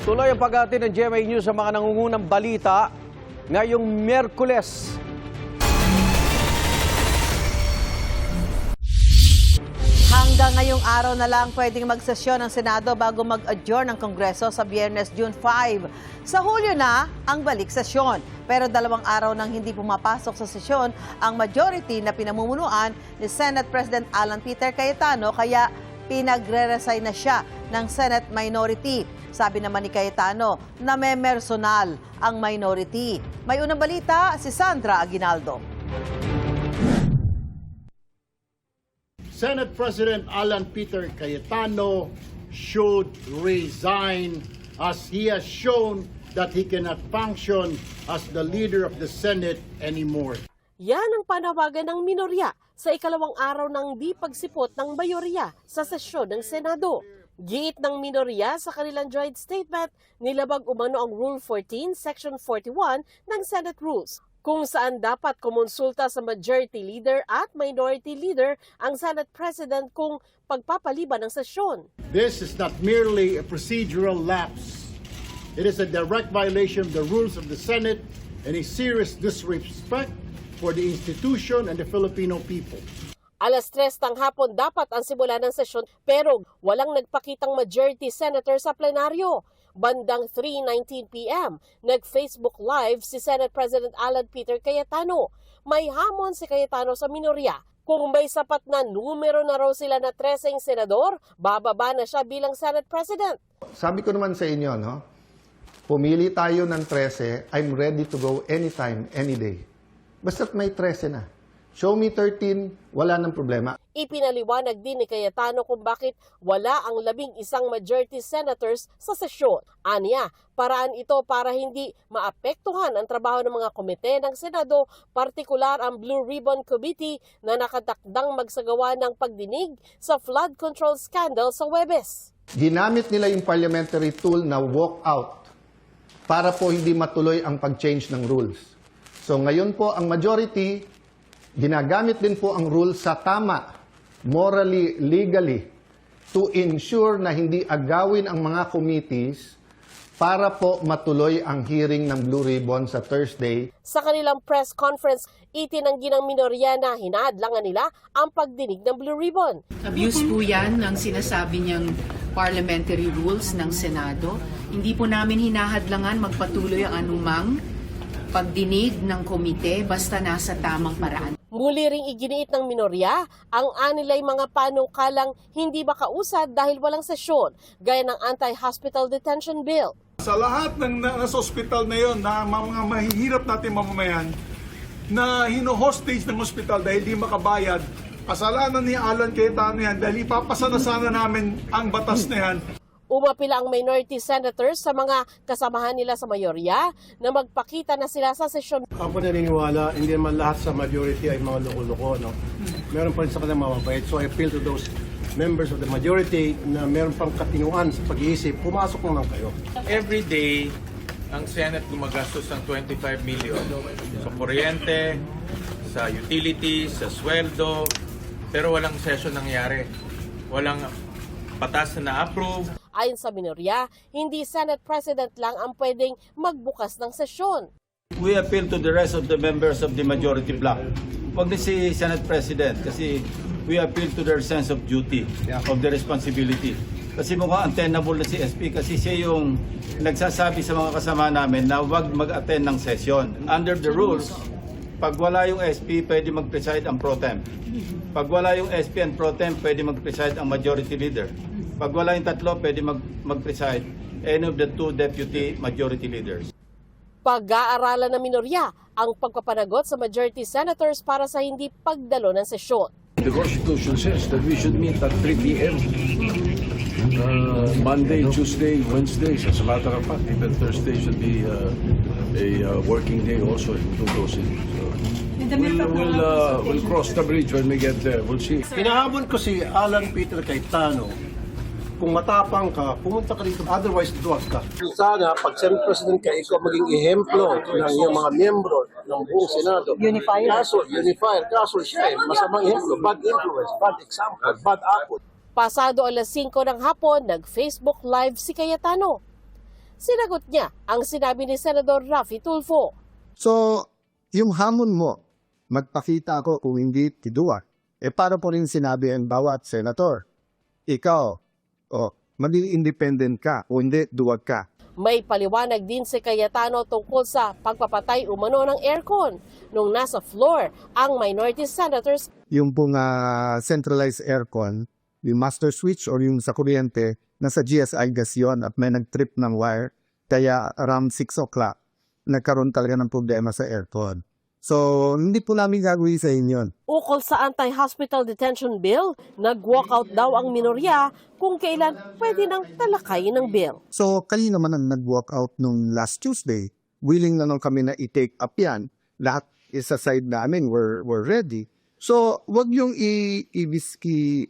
Tuloy ang paghatid ng GMA News sa mga nangungunang balita ngayong Miyerkules. Hanggang ngayong araw na lang pwedeng magsesyon ng Senado bago mag-adjourn ng Kongreso sa Biyernes, June 5. Sa Hulyo na ang balik sesyon. Pero 2 araw nang hindi pumapasok sa sesyon ang majority na pinamumunuan ni Senate President Alan Peter Cayetano, kaya pinagre-resign na siya ng Senate minority. Sabi naman ni Cayetano na may personal ang minority. May unang balita si Sandra Aguinaldo. Senate President Alan Peter Cayetano should resign as he has shown that he cannot function as the leader of the Senate anymore. Yan ang panawagan ng minorya sa ikalawang araw ng di pagsipot ng mayorya sa sesyon ng Senado. Giit ng minorya sa kanilang joint statement, nilabag umano ang Rule 14, Section 41 ng Senate Rules, kung saan dapat kumonsulta sa majority leader at minority leader ang Senate President kung pagpapaliban ng sesyon. This is not merely a procedural lapse. It is a direct violation of the rules of the Senate and a serious disrespect for the institution and the Filipino people. Alas 3 ng hapon dapat ang simula ng sesyon pero walang nagpakitang majority senator sa plenaryo. Bandang 3:19 p.m., nag-Facebook Live si Senate President Alan Peter Cayetano. May hamon si Cayetano sa minorya. Kung may sapat na numero na raw sila na 13 senador, bababa na siya bilang Senate President. Sabi ko naman sa inyo, no? Pumili tayo ng 13, I'm ready to go anytime, any day. Basta't may 13 na. Show me 13, wala nang problema. Ipinaliwanag din ni Cayetano kung bakit wala ang 11 majority senators sa sesyon. Aniya, paraan ito para hindi maapektuhan ang trabaho ng mga komite ng Senado, partikular ang Blue Ribbon Committee na nakatakdang magsagawa ng pagdinig sa flood control scandal sa Huwebes. Ginamit nila yung parliamentary tool na walk out para po hindi matuloy ang pag-change ng rules. So ngayon po ang majority, ginagamit din po ang rules sa tama, morally, legally, to ensure na hindi agawin ang mga committees para po matuloy ang hearing ng Blue Ribbon sa Thursday. Sa kanilang press conference, itinanggi ng minorya na hinahadlangan nila ang pagdinig ng Blue Ribbon. Abuse po yan ng sinasabi niyang parliamentary rules ng Senado. Hindi po namin hinahadlangan magpatuloy ang anumang pagdinig ng komite basta nasa tamang paraan. Muli ring iginiit ng minorya ang anilay mga panukalang hindi makausad dahil walang sesyon, gaya ng anti-hospital detention bill. Sa lahat ng nasa ospital na yon, na mga mahihirap natin mamamayan na hino-hostage ng ospital dahil di makabayad, kasalanan ni Alan Cayetano yan dahil ipapasa na sana namin ang batas na yan. Umapila ang minority senators sa mga kasamahan nila sa mayorya na magpakita na sila sa sesyon. Ako naniniwala, hindi naman lahat sa majority ay mga loko-loko. No? Meron pa rin sa kanilang mababait. So I appeal to those members of the majority na meron pang katinuan sa pag-iisip, pumasok naman kayo. Every day, ang Senate gumagastos ng 25 million sa kuryente, sa utilities, sa sweldo, pero walang session nangyari. Walang patas na na-approve. Ayon sa minorya, hindi Senate President lang ang pwedeng magbukas ng sesyon. We appeal to the rest of the members of the majority bloc. Huwag din si Senate President kasi we appeal to their sense of duty, of the responsibility. Kasi mukhang untenable na si SP kasi siya yung nagsasabi sa mga kasama namin na huwag mag-attend ng session. Under the rules, pag wala yung SP, pwede mag-preside ang pro temp. Pag wala yung SP and pro temp, pwede mag-preside ang majority leader. Pag wala yung tatlo, pwede mag-preside any of the two deputy majority leaders. Pag-aaralan ng minorya ang pagpapanagot sa majority senators para sa hindi pagdalo ng sesyon. The Constitution says that we should meet at 3 p.m. Monday, Tuesday, Wednesdays. As a matter of fact, even Thursday should be a working day also to those. We'll cross the bridge when we get there. We'll see. Pinahabol ko si Alan Peter Cayetano. Kung matapang ka, pumunta ka dito. Otherwise, duwag ka. Sana, pag Senate President ka, ikaw maging ehemplo ng iyong mga miyembro ng buong Senado. Unifier. Kaso siya masamang ehemplo. Bad influence, bad example, bad apple. Pasado alas 5 ng hapon, nag-Facebook Live si Cayetano. Sinagot niya ang sinabi ni Senador Raffy Tulfo. So, yung hamon mo, magpakita ako kung hindi tiduwa. Para po rin sinabi ang bawat senator, ikaw, maging independent ka o hindi, duwag ka. May paliwanag din si Cayetano tungkol sa pagpapatay umano ng aircon nung nasa floor ang minority senators. Yung pong centralized aircon, yung master switch or yung sa kuryente, nasa GSI gas yun at may nag-trip ng wire. Kaya around 6 o'clock, nagkaroon talaga ng problema sa aircon. So, hindi po namin gagawin sa inyo. Ukol sa anti-hospital detention bill, nag-walkout daw ang minorya kung kailan pwede nang talakayin ng bill. So, kanina naman ang nag-walk out nung last Tuesday. Willing na nung kami na i-take up yan. Lahat is sa side namin, we're ready. So, wag yung i-whiskey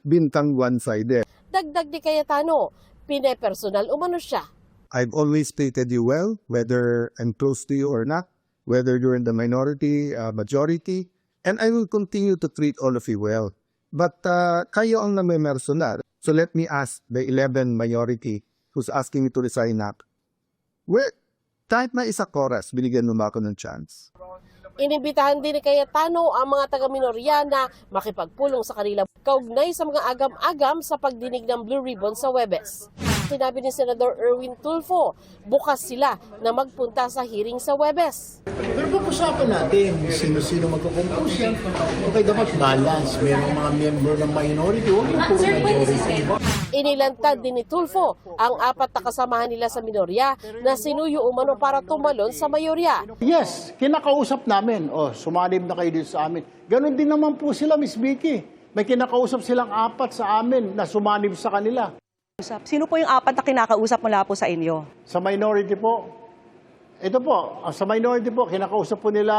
bintang one-sided. Dagdag ni Cayetano, pinepersonal umano siya. I've always treated you well, whether I'm close to you or not, whether you're in the minority, majority, and I will continue to treat all of you well. But kayo ang namimersonal. So let me ask the 11 majority who's asking me to resign up. Kahit na isa chorus, binigyan mo ako ng chance. Inibitahan din ni Cayetano ang mga taga-minorya na makipagpulong sa kanila kaugnay sa mga agam-agam sa pagdinig ng Blue Ribbon sa Huwebes. Sinabi ni Senador Erwin Tulfo, bukas sila na magpunta sa hearing sa Huwebes. Pero pag-usapan natin sino-sino magkukumpos yan. Okay, dapat balance. Merong mga member ng minority, huwag yung puro majority. Inilantad din ni Tulfo ang 4 na kasamahan nila sa minorya na sinuyo umano para tumalon sa mayorya. Yes, kinakausap namin. Sumanib na kayo dito sa amin. Ganon din naman po sila, Miss Vicky. May kinakausap silang 4 sa amin na sumanib sa kanila. Sino po yung 4 na kinakausap mula po sa inyo? Sa minority po, ito po, sa minority po, kinakausap po nila,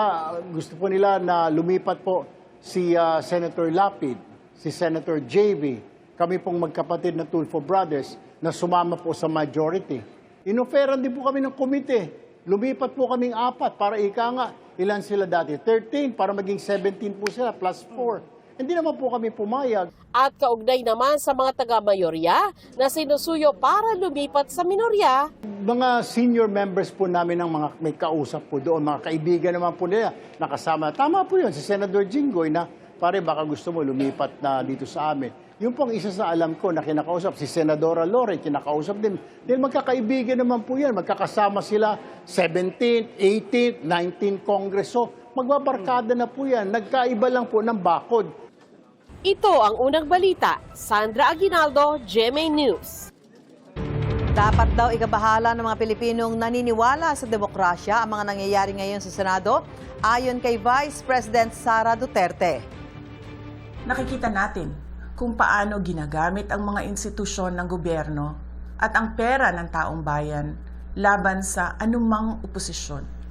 gusto po nila na lumipat po si Senator Lapid, si Senator JB, kami pong magkapatid na Tulfo Brothers na sumama po sa majority. Inoferan din po kami ng komite. Lumipat po kaming 4 para ika nga, ilan sila dati? 13 para maging 17 po sila plus 4. Hindi naman po kami pumayag. At kaugnay naman sa mga taga-mayorya na sinusuyo para lumipat sa minorya. Mga senior members po namin ng mga may kausap po doon, mga kaibigan naman po nila, nakasama. Tama po yun, si Senator Jinggoy na, pare baka gusto mo lumipat na dito sa amin. Yung pong isa sa alam ko na kinakausap, si Senadora Lore, kinakausap din. Dahil magkakaibigan naman po yan, magkakasama sila 17th, 18th, 19th Kongreso. Magbabarkada na po yan, nagkaiba lang po ng bakod. Ito ang unang balita. Sandra Aguinaldo, GMA News. Dapat daw ikabahala ng mga Pilipinong naniniwala sa demokrasya ang mga nangyayari ngayon sa Senado, ayon kay Vice President Sara Duterte. Nakikita natin kung paano ginagamit ang mga institusyon ng gobyerno at ang pera ng taong bayan laban sa anumang oposisyon.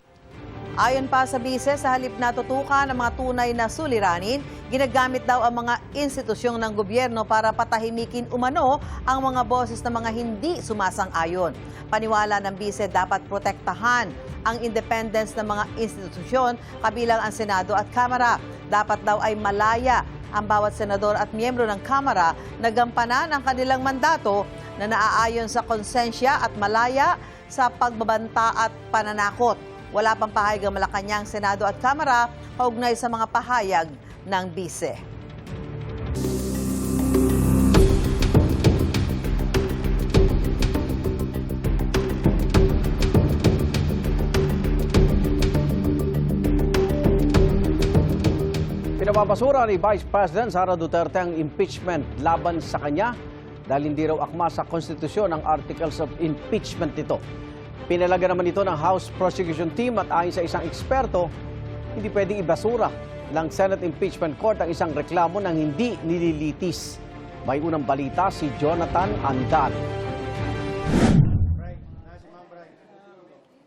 Ayon pa sa bise, sa halip na tutukan ng mga tunay na suliranin, ginagamit daw ang mga institusyong ng gobyerno para patahimikin umano ang mga boses ng mga hindi sumasang-ayon. Paniwala ng bise, dapat protektahan ang independence ng mga institusyon kabilang ang Senado at Kamara. Dapat daw ay malaya ang bawat senador at miyembro ng Kamara na gampanan ang kanilang mandato na naaayon sa konsensya at malaya sa pagbabanta at pananakot. Wala pang pahayag ang Malacanang, Senado at Kamara kaugnay sa mga pahayag ng bise. Pinapapasura ni Vice President Sara Duterte ang impeachment laban sa kanya dahil hindi raw akma sa konstitusyon ang articles of impeachment nito. Pinalaga naman ito ng House Prosecution Team at ayon sa isang eksperto, hindi pwedeng ibasura ng Senate Impeachment Court ang isang reklamo ng hindi nililitis. May unang balita si Jonathan Andan.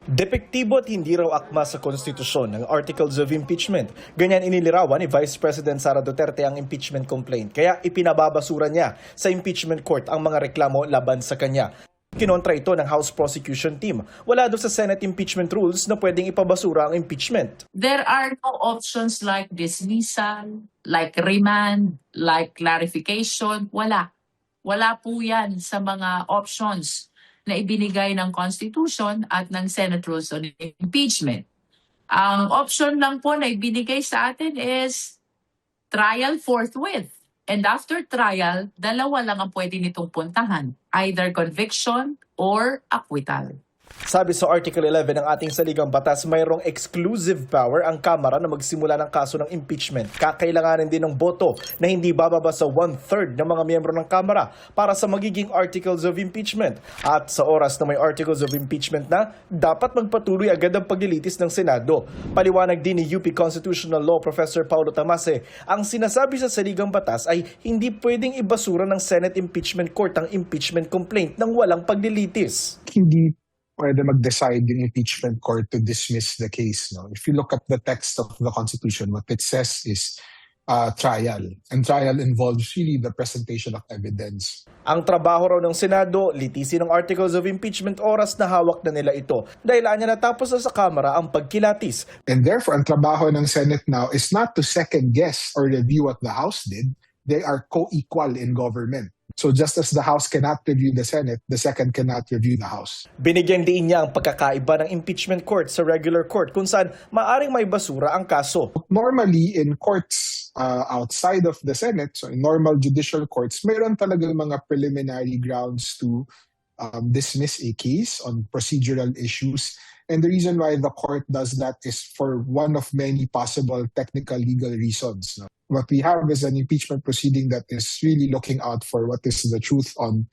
Depektibo at hindi raw akma sa konstitusyon ng Articles of Impeachment. Ganyan inilirawan ni Vice President Sara Duterte ang impeachment complaint. Kaya ipinababasura niya sa impeachment court ang mga reklamo laban sa kanya. Kinontra ito ng House Prosecution Team. Wala doon sa Senate impeachment rules na pwedeng ipabasura ang impeachment. There are no options like dismissal, like remand, like clarification. Wala. Wala po yan sa mga options na ibinigay ng Constitution at ng Senate Rules on Impeachment. Ang option lang po na ibinigay sa atin is trial forthwith. And after trial, dalawa lang ang pwede nitong puntahan, either conviction or acquittal. Sabi sa Article 11 ng ating saligang batas, mayroong exclusive power ang Kamara na magsimula ng kaso ng impeachment. Kakailanganin din ng boto na hindi bababa sa 1/3 ng mga miyembro ng Kamara para sa magiging articles of impeachment. At sa oras na may articles of impeachment na, dapat magpatuloy agad ang paglilitis ng Senado. Paliwanag din ni UP Constitutional Law Professor Paulo Tamase, ang sinasabi sa saligang batas ay hindi pwedeng ibasura ng Senate Impeachment Court ang impeachment complaint nang walang paglilitis. Hindi pwede mag-decide yung impeachment court to dismiss the case. No? If you look at the text of the Constitution, what it says is trial. And trial involves really the presentation of evidence. Ang trabaho raw ng Senado, litisin ng articles of impeachment oras na hawak na nila ito. Dahil anya natapos na sa Kamara ang pagkilatis. And therefore, ang trabaho ng Senate now is not to second-guess or review what the House did. They are co-equal in government. So just as the House cannot review the Senate, the second cannot review the House. Binigyan din niya ang pagkakaiba ng impeachment court sa regular court kung saan maaring may basura ang kaso. Normally, in courts outside of the Senate, so in normal judicial courts, mayroon talagang mga preliminary grounds to dismiss a case on procedural issues. And the reason why the court does that is for one of many possible technical legal reasons. No? What we have is an impeachment proceeding that is really looking out for what is the truth on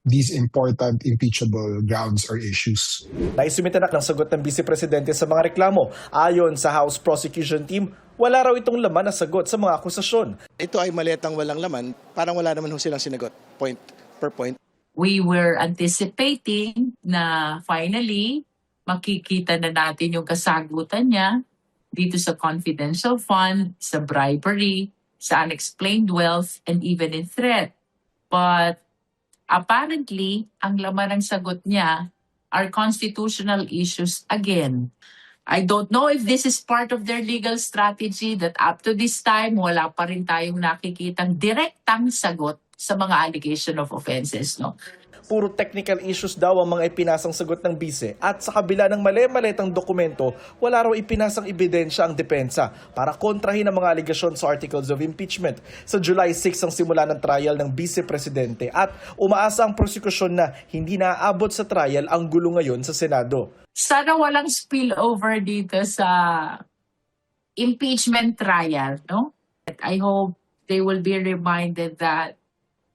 these important impeachable grounds or issues. Naisumitanak ng sagot ng Vice Presidente sa mga reklamo. Ayon sa House Prosecution Team, wala raw itong laman na sagot sa mga akusasyon. Ito ay maletang walang laman, parang wala naman silang sinagot, point per point. We were anticipating na finally makikita na natin yung kasagutan niya dito sa confidential fund, sa bribery, sa unexplained wealth, and even in threat. But apparently, ang laman ng sagot niya are constitutional issues again. I don't know if this is part of their legal strategy that up to this time, wala pa rin tayong nakikitang direktang sagot sa mga allegation of offenses. No? Puro technical issues daw ang mga ipinasang sagot ng bise at sa kabila ng mali-malitang dokumento, wala raw ipinasang ebidensya ang depensa para kontrahin ang mga aligasyon sa articles of impeachment. Sa July 6 ang simula ng trial ng vice-presidente at umaasa ang prosekusyon na hindi naaabot sa trial ang gulo ngayon sa Senado. Sana walang spillover dito sa impeachment trial. No? I hope they will be reminded that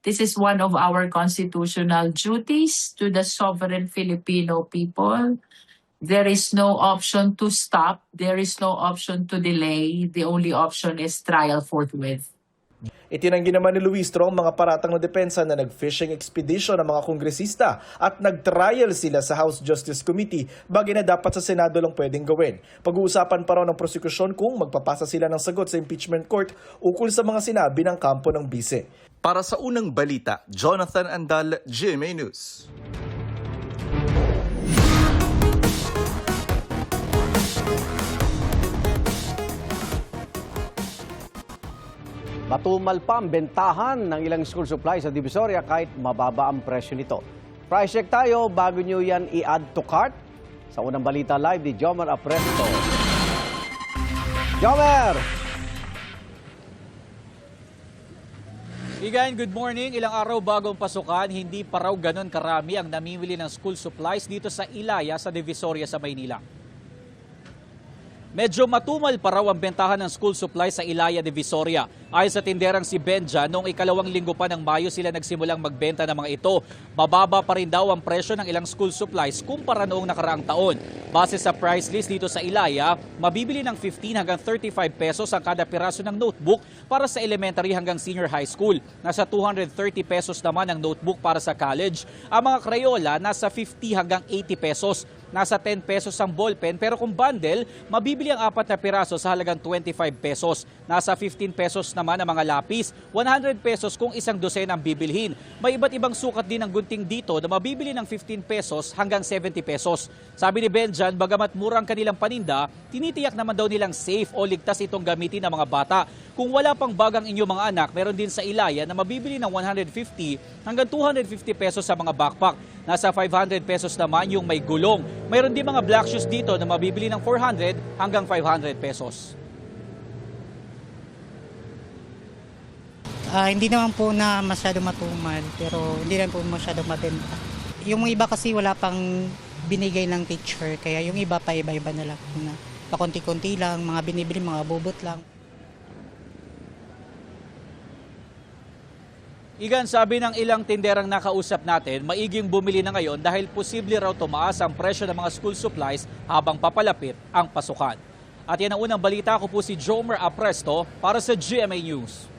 this is one of our constitutional duties to the sovereign Filipino people. There is no option to stop. There is no option to delay. The only option is trial forthwith. Itinanggi naman ni Luistro ang mga paratang na depensa na nag-fishing expedition ng mga kongresista at nag-trial sila sa House Justice Committee, bagay na dapat sa Senado lang pwedeng gawin. Pag-uusapan pa raw ng prosekusyon kung magpapasa sila ng sagot sa impeachment court ukol sa mga sinabi ng kampo ng bise. Para sa unang balita, Jonathan Andal, GMA News. Matumal pa ang bentahan ng ilang school supplies sa Divisoria kahit mababa ang presyo nito. Price check tayo bago nyo yan i-add to cart. Sa unang balita live ni Jomer Apresto. Jomer! Igan, good morning. Ilang araw bago ang pasukan, hindi pa raw ganon karami ang namimili ng school supplies dito sa Ilaya sa Divisoria sa Maynila. Medyo matumal pa raw ang bentahan ng school supplies sa Ilaya, Divisoria. Ayon sa tinderang si Benja, noong ikalawang linggo pa ng Mayo sila nagsimulang magbenta ng mga ito. Mababa pa rin daw ang presyo ng ilang school supplies kumpara noong nakaraang taon. Base sa price list dito sa Ilaya, mabibili ng 15 hanggang 35 pesos ang kada piraso ng notebook para sa elementary hanggang senior high school. Nasa 230 pesos naman ang notebook para sa college. Ang mga Crayola nasa 50 hanggang 80 pesos. Nasa 10 pesos ang ballpen, pero kung bundle, mabibili ang 4 na piraso sa halagang 25 pesos. Nasa 15 pesos naman ang mga lapis, 100 pesos kung isang dosen ang bibilhin. May iba't ibang sukat din ng gunting dito na mabibili ng 15 pesos hanggang 70 pesos. Sabi ni Benjan, bagamat murang kanilang paninda, tinitiyak naman daw nilang safe o ligtas itong gamitin ng mga bata. Kung wala pang bag ang inyong mga anak, meron din sa Ilaya na mabibili ng 150 hanggang 250 pesos sa mga backpack. Nasa 500 pesos naman yung may gulong. Mayroon din mga black shoes dito na mabibili ng 400 hanggang 500 pesos. Hindi naman po na masyado matumal, pero hindi rin po masyado mabenta. Yung iba kasi wala pang binigay ng teacher, kaya yung iba pa iba-iba na lang. Na pakunti-kunti lang, mga binibili, mga bubot lang. Igan, sabi ng ilang tinderang nakausap natin, maiging bumili na ngayon dahil posible raw tumaas ang presyo ng mga school supplies habang papalapit ang pasukan. At yan ang unang balita, ko po si Jomer Apresto para sa GMA News.